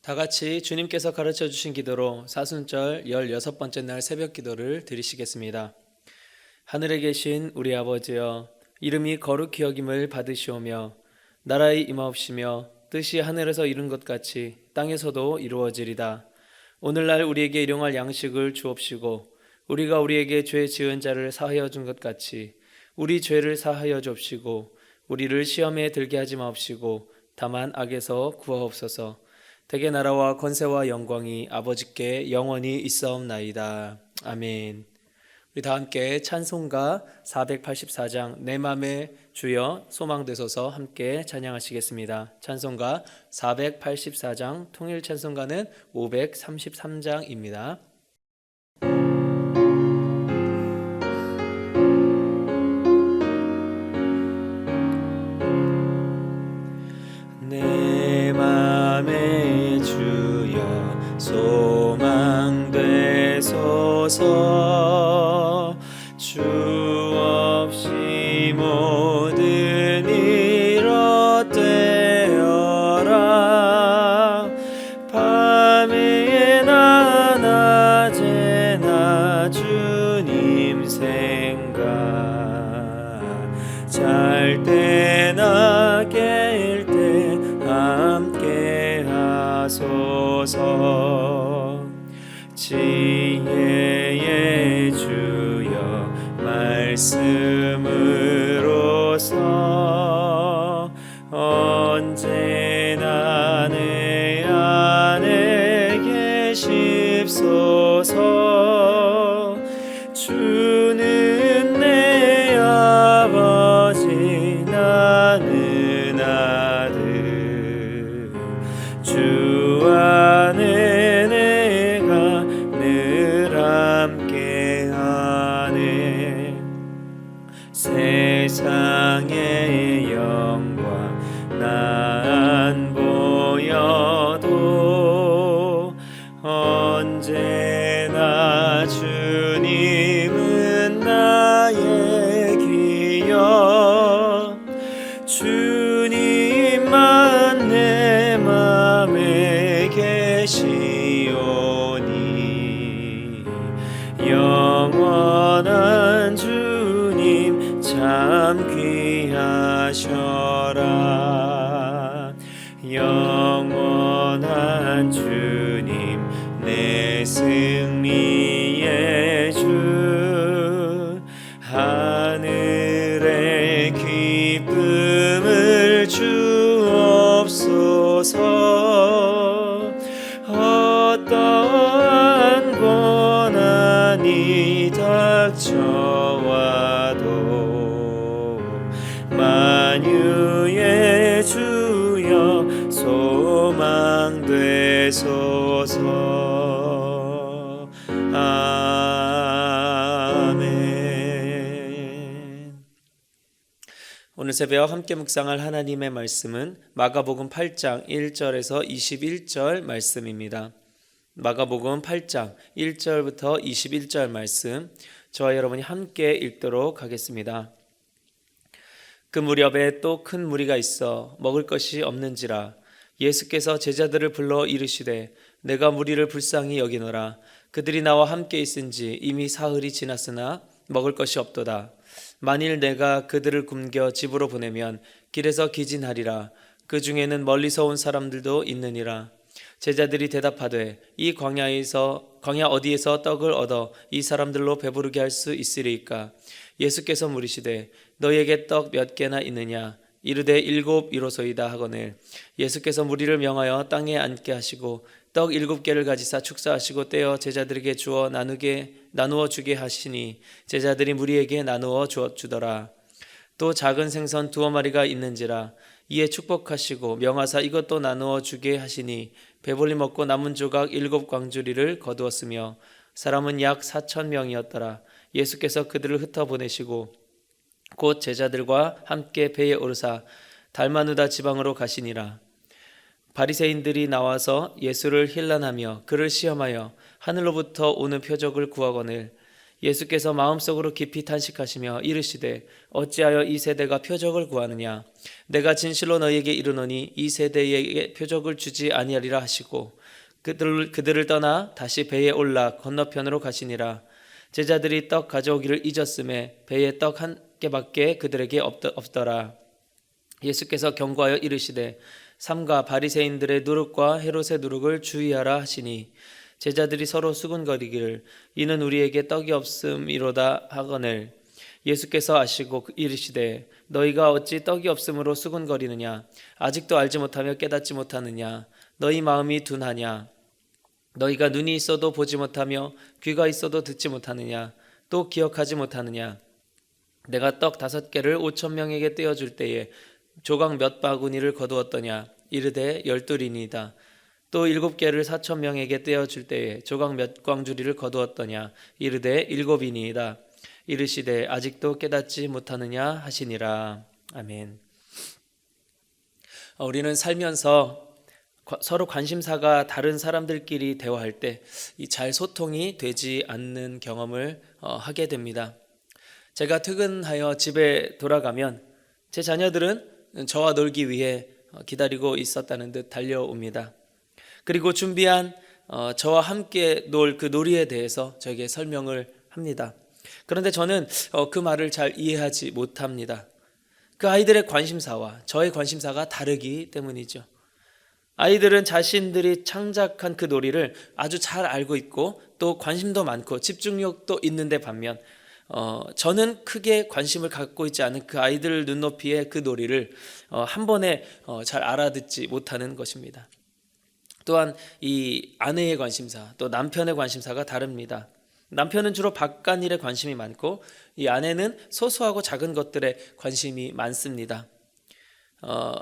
다 같이 주님께서 가르쳐 주신 기도로 사순절 16번째 날 새벽 기도를 드리시겠습니다. 하늘에 계신 우리 아버지여, 이름이 거룩히 여김을 받으시오며 나라의 임하옵시며 뜻이 하늘에서 이룬 것 같이 땅에서도 이루어지리다. 오늘날 우리에게 일용할 양식을 주옵시고 우리가 우리에게 죄 지은 자를 사하여 준 것 같이 우리 죄를 사하여 줍시고 우리를 시험에 들게 하지 마옵시고 다만 악에서 구하옵소서. 대개 나라와 권세와 영광이 아버지께 영원히 있사옵나이다. 아멘. 우리 다 함께 찬송가 484장 내 맘에 주여 소망되소서 함께 찬양하시겠습니다. 찬송가 484장 통일 찬송가는 533장입니다. 내 맘에 주여 소망되소서. 주 없이 모든 일 어때어라. 밤에나 낮에나 주님 생각, 잘 때나 깰 때 함께 하소서. 지혜의 주여 말씀으로써 언제나 내 안에 계십소서. 주는 내 아버지 나는 아들, 주 안에 내가 늘 함께하네. 세상의 영광 나 안 보여도 언제나 주님은 나의 기여. 주님만 내 맘에 계시오니 영원한 주님 참 귀하셔라. 영원한 주님 내 승리의 주, 하늘의 기쁨을 주옵소서. 어떠한 고난이 닥쳐와도 만유의 주여 소망되소서. 아멘. 오늘 새벽 함께 묵상할 하나님의 말씀은 마가복음 8장 1절에서 21절 말씀입니다. 마가복음 8장 1절부터 21절 말씀, 저와 여러분이 함께 읽도록 하겠습니다. 그 무렵에 또 큰 무리가 있어 먹을 것이 없는지라 예수께서 제자들을 불러 이르시되 내가 무리를 불쌍히 여기노라. 그들이 나와 함께 있은지 이미 사흘이 지났으나 먹을 것이 없도다. 만일 내가 그들을 굶겨 집으로 보내면 길에서 기진하리라. 그 중에는 멀리서 온 사람들도 있느니라. 제자들이 대답하되 이 광야 어디에서 떡을 얻어 이 사람들로 배부르게 할 수 있으리이까? 예수께서 물으시되 너희에게 떡 몇 개나 있느냐? 이르되 7이로소이다 하거늘 예수께서 무리를 명하여 땅에 앉게 하시고 떡 7개를 가지사 축사하시고 떼어 제자들에게 주어 나누어 주게 하시니 제자들이 무리에게 나누어 주더라. 또 작은 생선 2마리가 있는지라. 이에 축복하시고 명하사 이것도 나누어 주게 하시니 배불리 먹고 남은 조각 7광주리를 거두었으며 사람은 약 4,000명이었더라. 예수께서 그들을 흩어보내시고 곧 제자들과 함께 배에 오르사 달마누다 지방으로 가시니라. 바리새인들이 나와서 예수를 힐난하며 그를 시험하여 하늘로부터 오는 표적을 구하거늘 예수께서 마음속으로 깊이 탄식하시며 이르시되 어찌하여 이 세대가 표적을 구하느냐 내가 진실로 너희에게 이르노니 이 세대에게 표적을 주지 아니하리라 하시고 그들을 떠나 다시 배에 올라 건너편으로 가시니라. 제자들이 떡 가져오기를 잊었음에 배에 떡 한 개밖에 그들에게 없더라. 예수께서 경고하여 이르시되 삼가 바리새인들의 누룩과 헤롯의 누룩을 주의하라 하시니 제자들이 서로 수군거리기를 이는 우리에게 떡이 없음이로다 하거늘 예수께서 아시고 이르시되 너희가 어찌 떡이 없음으로 수군거리느냐 아직도 알지 못하며 깨닫지 못하느냐 너희 마음이 둔하냐 너희가 눈이 있어도 보지 못하며 귀가 있어도 듣지 못하느냐 또 기억하지 못하느냐 내가 떡 5개를 5,000명에게 떼어줄 때에 조각 몇 바구니를 거두었더냐 이르되 12리니이다 또 7개를 4,000명에게 떼어줄 때에 조각 몇 광주리를 거두었더냐 이르되 7이니이다 이르시되 아직도 깨닫지 못하느냐 하시니라. 아멘. 우리는 살면서 서로 관심사가 다른 사람들끼리 대화할 때 잘 소통이 되지 않는 경험을 하게 됩니다. 제가 퇴근하여 집에 돌아가면 제 자녀들은 저와 놀기 위해 기다리고 있었다는 듯 달려옵니다. 그리고 준비한 저와 함께 놀 그 놀이에 대해서 저에게 설명을 합니다. 그런데 저는 그 말을 잘 이해하지 못합니다. 그 아이들의 관심사와 저의 관심사가 다르기 때문이죠. 아이들은 자신들이 창작한 그 놀이를 아주 잘 알고 있고 또 관심도 많고 집중력도 있는데 반면 저는 크게 관심을 갖고 있지 않은 그 아이들 눈높이의 그 놀이를 한 번에 잘 알아듣지 못하는 것입니다. 또한 이 아내의 관심사 또 남편의 관심사가 다릅니다. 남편은 주로 바깥일에 관심이 많고 이 아내는 소소하고 작은 것들에 관심이 많습니다.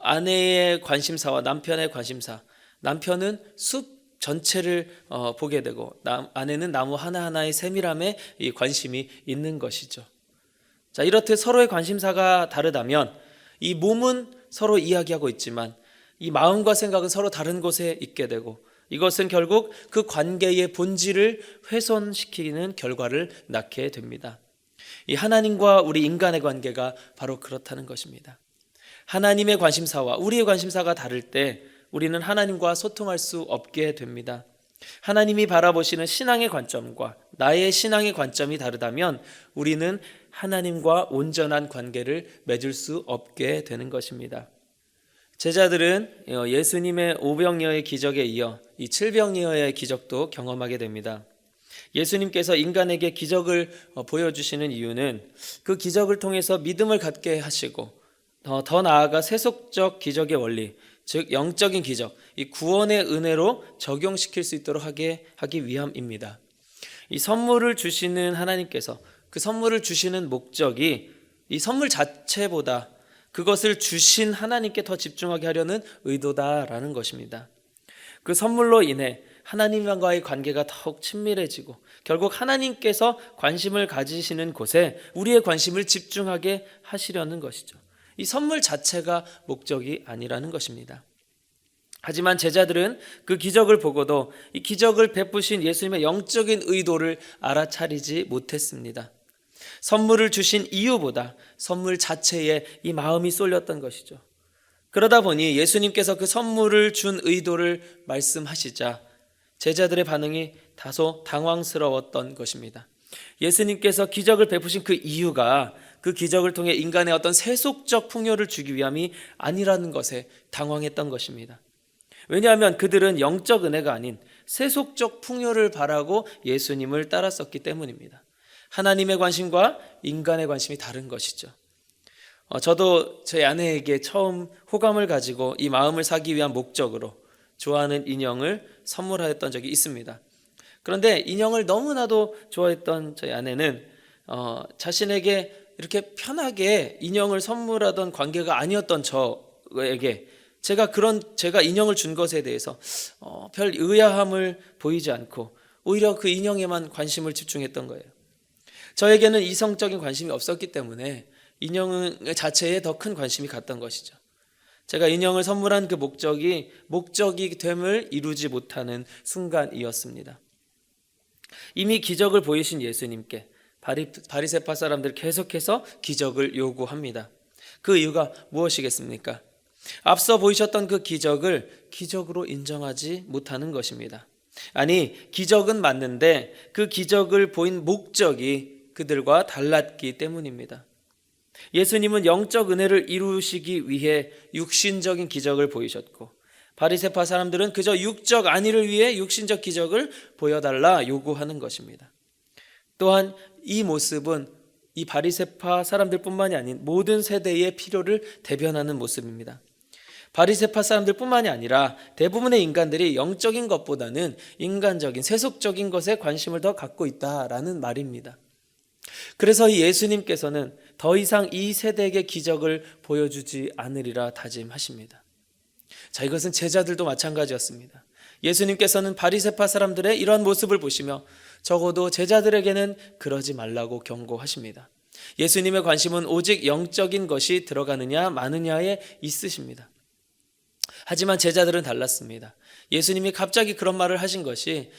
아내의 관심사와 남편의 관심사, 남편은 숲 전체를 보게 되고 아내는 나무 하나하나의 세밀함에 이 관심이 있는 것이죠. 자, 이렇듯 서로의 관심사가 다르다면 이 몸은 서로 이야기하고 있지만 이 마음과 생각은 서로 다른 곳에 있게 되고 이것은 결국 그 관계의 본질을 훼손시키는 결과를 낳게 됩니다. 이 하나님과 우리 인간의 관계가 바로 그렇다는 것입니다. 하나님의 관심사와 우리의 관심사가 다를 때 우리는 하나님과 소통할 수 없게 됩니다. 하나님이 바라보시는 신앙의 관점과 나의 신앙의 관점이 다르다면 우리는 하나님과 온전한 관계를 맺을 수 없게 되는 것입니다. 제자들은 예수님의 오병이어의 기적에 이어 이 칠병이어의 기적도 경험하게 됩니다. 예수님께서 인간에게 기적을 보여주시는 이유는 그 기적을 통해서 믿음을 갖게 하시고 더 나아가 세속적 기적의 원리, 즉 영적인 기적, 이 구원의 은혜로 적용시킬 수 있도록 하기 위함입니다. 이 선물을 주시는 하나님께서 그 선물을 주시는 목적이 이 선물 자체보다 그것을 주신 하나님께 더 집중하게 하려는 의도다라는 것입니다. 그 선물로 인해 하나님과의 관계가 더욱 친밀해지고 결국 하나님께서 관심을 가지시는 곳에 우리의 관심을 집중하게 하시려는 것이죠. 이 선물 자체가 목적이 아니라는 것입니다. 하지만 제자들은 그 기적을 보고도 이 기적을 베푸신 예수님의 영적인 의도를 알아차리지 못했습니다. 선물을 주신 이유보다 선물 자체에 이 마음이 쏠렸던 것이죠. 그러다 보니 예수님께서 그 선물을 준 의도를 말씀하시자 제자들의 반응이 다소 당황스러웠던 것입니다. 예수님께서 기적을 베푸신 그 이유가 그 기적을 통해 인간의 어떤 세속적 풍요를 주기 위함이 아니라는 것에 당황했던 것입니다. 왜냐하면 그들은 영적 은혜가 아닌 세속적 풍요를 바라고 예수님을 따랐었기 때문입니다. 하나님의 관심과 인간의 관심이 다른 것이죠. 저도 제 아내에게 처음 호감을 가지고 이 마음을 사기 위한 목적으로 좋아하는 인형을 선물하였던 적이 있습니다. 그런데 인형을 너무나도 좋아했던 저희 아내는 자신에게 이렇게 편하게 인형을 선물하던 관계가 아니었던 저에게 제가 인형을 준 것에 대해서 별 의아함을 보이지 않고 오히려 그 인형에만 관심을 집중했던 거예요. 저에게는 이성적인 관심이 없었기 때문에 인형 자체에 더 큰 관심이 갔던 것이죠. 제가 인형을 선물한 그 목적이 됨을 이루지 못하는 순간이었습니다. 이미 기적을 보이신 예수님께 바리새파 사람들 계속해서 기적을 요구합니다. 그 이유가 무엇이겠습니까? 앞서 보이셨던 그 기적을 기적으로 인정하지 못하는 것입니다. 아니, 기적은 맞는데 그 기적을 보인 목적이 그들과 달랐기 때문입니다. 예수님은 영적 은혜를 이루시기 위해 육신적인 기적을 보이셨고, 바리새파 사람들은 그저 육적 안위를 위해 육신적 기적을 보여달라 요구하는 것입니다. 또한 이 모습은 이 바리새파 사람들뿐만이 아닌 모든 세대의 필요를 대변하는 모습입니다. 바리새파 사람들뿐만이 아니라 대부분의 인간들이 영적인 것보다는 인간적인 세속적인 것에 관심을 더 갖고 있다라는 말입니다. 그래서 예수님께서는 더 이상 이 세대에게 기적을 보여주지 않으리라 다짐하십니다. 자, 이것은 제자들도 마찬가지였습니다. 예수님께서는 바리새파 사람들의 이러한 모습을 보시며 적어도 제자들에게는 그러지 말라고 경고하십니다. 예수님의 관심은 오직 영적인 것이 들어가느냐 마느냐에 있으십니다. 하지만 제자들은 달랐습니다. 예수님이 갑자기 그런 말을 하신 것이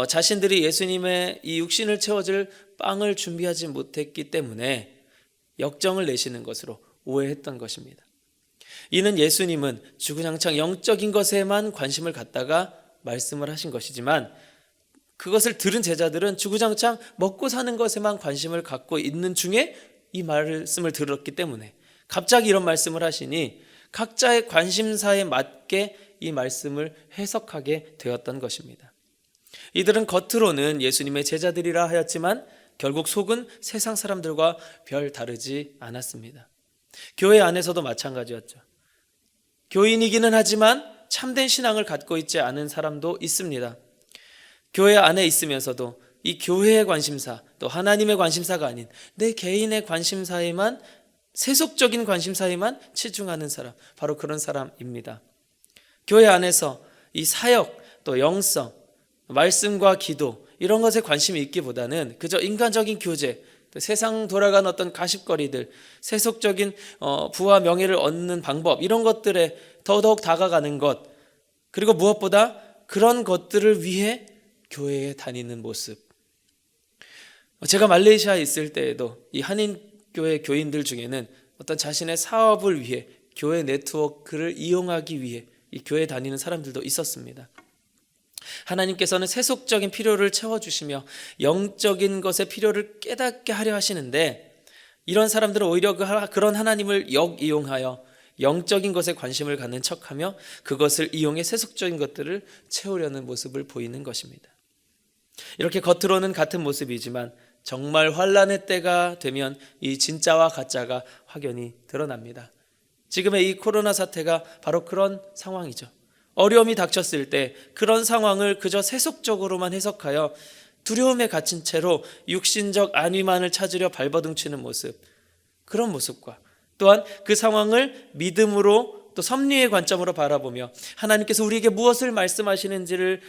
자신들이 예수님의 이 육신을 채워줄 빵을 준비하지 못했기 때문에 역정을 내시는 것으로 오해했던 것입니다. 이는 예수님은 주구장창 영적인 것에만 관심을 갖다가 말씀을 하신 것이지만 그것을 들은 제자들은 주구장창 먹고 사는 것에만 관심을 갖고 있는 중에 이 말씀을 들었기 때문에 갑자기 이런 말씀을 하시니 각자의 관심사에 맞게 이 말씀을 해석하게 되었던 것입니다. 이들은 겉으로는 예수님의 제자들이라 하였지만 결국 속은 세상 사람들과 별 다르지 않았습니다. 교회 안에서도 마찬가지였죠. 교인이기는 하지만 참된 신앙을 갖고 있지 않은 사람도 있습니다. 교회 안에 있으면서도 이 교회의 관심사, 또 하나님의 관심사가 아닌 내 개인의 관심사에만, 세속적인 관심사에만 치중하는 사람, 바로 그런 사람입니다. 교회 안에서 이 사역, 또 영성, 말씀과 기도 이런 것에 관심이 있기보다는 그저 인간적인 교제, 또 세상 돌아가는 어떤 가십거리들, 세속적인 부와 명예를 얻는 방법 이런 것들에 더더욱 다가가는 것, 그리고 무엇보다 그런 것들을 위해 교회에 다니는 모습. 제가 말레이시아에 있을 때에도 이 한인교회 교인들 중에는 어떤 자신의 사업을 위해 교회 네트워크를 이용하기 위해 이 교회에 다니는 사람들도 있었습니다. 하나님께서는 세속적인 필요를 채워주시며 영적인 것의 필요를 깨닫게 하려 하시는데 이런 사람들은 오히려 그런 하나님을 역이용하여 영적인 것에 관심을 갖는 척하며 그것을 이용해 세속적인 것들을 채우려는 모습을 보이는 것입니다. 이렇게 겉으로는 같은 모습이지만 정말 환난의 때가 되면 이 진짜와 가짜가 확연히 드러납니다. 지금의 이 코로나 사태가 바로 그런 상황이죠. 어려움이 닥쳤을 때 그런 상황을 그저 세속적으로만 해석하여 두려움에 갇힌 채로 육신적 안위만을 찾으려 발버둥치는 모습, 그런 모습과 또한 그 상황을 믿음으로 또 섭리의 관점으로 바라보며 하나님께서 우리에게 무엇을 말씀하시는지를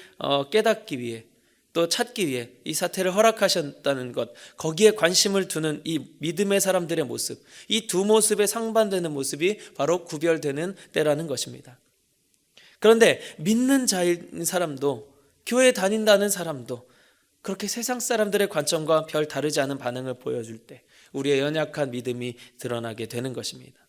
깨닫기 위해 또 찾기 위해 이 사태를 허락하셨다는 것, 거기에 관심을 두는 이 믿음의 사람들의 모습, 이 두 모습에 상반되는 모습이 바로 구별되는 때라는 것입니다. 그런데 믿는 자인 사람도, 교회 다닌다는 사람도 그렇게 세상 사람들의 관점과 별 다르지 않은 반응을 보여줄 때 우리의 연약한 믿음이 드러나게 되는 것입니다.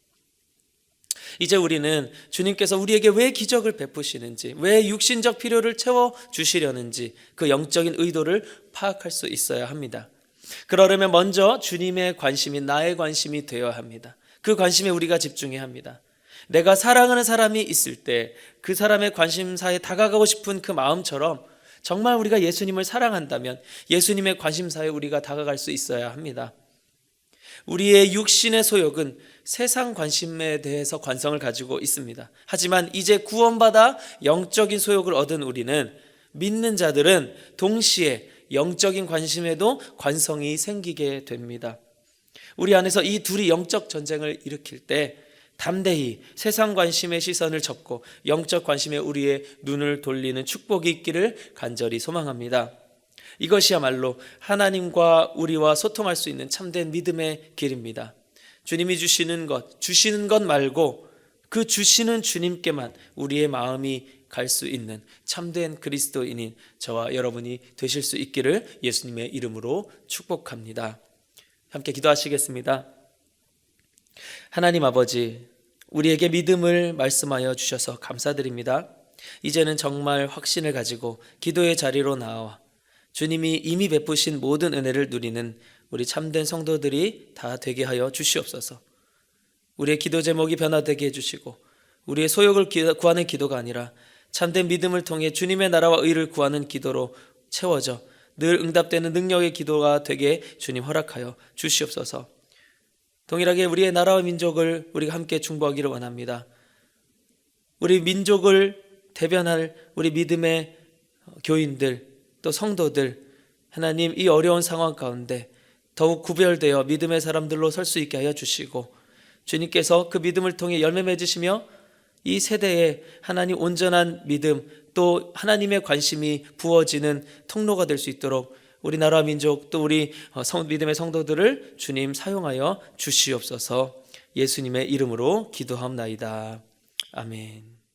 이제 우리는 주님께서 우리에게 왜 기적을 베푸시는지, 왜 육신적 필요를 채워주시려는지 그 영적인 의도를 파악할 수 있어야 합니다. 그러려면 먼저 주님의 관심이 나의 관심이 되어야 합니다. 그 관심에 우리가 집중해야 합니다. 내가 사랑하는 사람이 있을 때 그 사람의 관심사에 다가가고 싶은 그 마음처럼 정말 우리가 예수님을 사랑한다면 예수님의 관심사에 우리가 다가갈 수 있어야 합니다. 우리의 육신의 소욕은 세상 관심에 대해서 관성을 가지고 있습니다. 하지만 이제 구원받아 영적인 소욕을 얻은 우리는, 믿는 자들은 동시에 영적인 관심에도 관성이 생기게 됩니다. 우리 안에서 이 둘이 영적 전쟁을 일으킬 때 담대히 세상 관심의 시선을 접고 영적 관심에 우리의 눈을 돌리는 축복이 있기를 간절히 소망합니다. 이것이야말로 하나님과 우리와 소통할 수 있는 참된 믿음의 길입니다. 주님이 주시는 것 말고 그 주시는 주님께만 우리의 마음이 갈 수 있는 참된 그리스도인인 저와 여러분이 되실 수 있기를 예수님의 이름으로 축복합니다. 함께 기도하시겠습니다. 하나님 아버지, 우리에게 믿음을 말씀하여 주셔서 감사드립니다. 이제는 정말 확신을 가지고 기도의 자리로 나와 주님이 이미 베푸신 모든 은혜를 누리는 우리 참된 성도들이 다 되게 하여 주시옵소서. 우리의 기도 제목이 변화되게 해주시고 우리의 소욕을 구하는 기도가 아니라 참된 믿음을 통해 주님의 나라와 의를 구하는 기도로 채워져 늘 응답되는 능력의 기도가 되게 주님 허락하여 주시옵소서. 동일하게 우리의 나라와 민족을 우리가 함께 중보하기를 원합니다. 우리 민족을 대변할 우리 믿음의 교인들 또 성도들, 하나님 이 어려운 상황 가운데 더욱 구별되어 믿음의 사람들로 설 수 있게 하여 주시고 주님께서 그 믿음을 통해 열매 맺으시며 이 세대에 하나님 온전한 믿음 또 하나님의 관심이 부어지는 통로가 될 수 있도록 우리나라 민족 또 우리 믿음의 성도들을 주님 사용하여 주시옵소서. 예수님의 이름으로 기도하옵나이다. 아멘.